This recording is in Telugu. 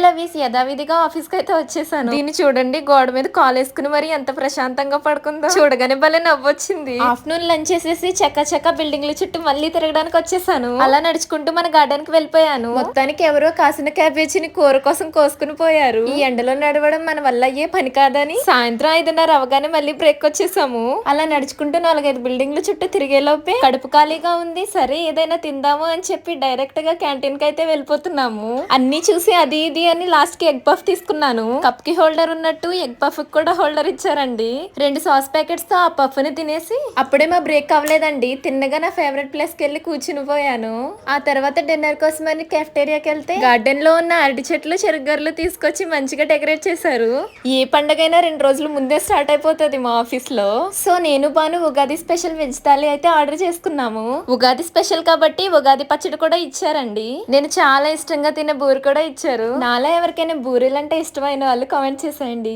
లవీస్ యథావిధిగా ఆఫీస్ కి అయితే వచ్చేసాను. దీన్ని చూడండి, గోడ మీద కాల్ వేసుకుని మరి ఎంత ప్రశాంతంగా పడుకుందో. చూడగానే భలే నవ్వొచ్చింది. ఆఫ్టర్నూన్ లంచ్ చేసేసి చక్క బిల్డింగ్ల చుట్టూ మళ్ళీ తిరగడానికి వచ్చేసాను. అలా నడుచుకుంటూ మన గార్డెన్ కి వెళ్ళిపోయాను. మొత్తానికి ఎవరో కాసిన క్యాబేజీని కూర కోసం కోసుకుని పోయారు. ఈ ఎండలో నడవడం మన వల్ల అయ్యే పని కాదని సాయంత్రం 5:30 అవగానే మళ్ళీ బ్రేక్ వచ్చేసాము. అలా నడుచుకుంటూ 4-5 బిల్డింగ్ల చుట్టూ తిరిగేలోపే కడుపు ఖాళీగా ఉంది. సరే ఏదైనా తిందాము అని చెప్పి డైరెక్ట్ గా క్యాంటీన్ కి అయితే వెళ్ళిపోతున్నాము. అన్ని చూసి అది ఇది అని లాస్ట్ కి ఎగ్ పఫ్ తీసుకున్నాను. కప్ కి హోల్డర్ ఉన్నట్టు ఎగ్ పఫ్ కూడా హోల్డర్ ఇచ్చారండి. 2 సాస్ ప్యాకెట్స్ తో ఆ పఫ్ ని తినేసి అప్పుడే మా బ్రేక్ అవ్వలేదండి. తిన్నగా నా ఫేవరెట్ ప్లేస్ కి వెళ్ళి కూర్చుని పోయాను. ఆ తర్వాత డిన్నర్ కోసం అని కెఫ్టేరియాకి వెళ్తే గార్డెన్ లో ఉన్న అరటి చెట్లు, చెరుగర్లు తీసుకొచ్చి మంచిగా డెకరేట్ చేశారు. ఏ పండగైనా 2 రోజుల ముందే స్టార్ట్ అయిపోతుంది మా ఆఫీస్ లో. సో నేను బాను ఉగాది స్పెషల్ వెజ్ థాలీ అయితే ఆర్డర్ చేసుకున్నాము. ఉగాది స్పెషల్ కాబట్టి ఉగాది పచ్చడి కూడా ఇచ్చారండి. నేను చాలా ఇష్టంగా తినే బూరి కూడా ఇచ్చారు. నాలా ఎవరికైనా బూరెలు అంటే ఇష్టమైన వాళ్ళు కామెంట్ చేసేయండి.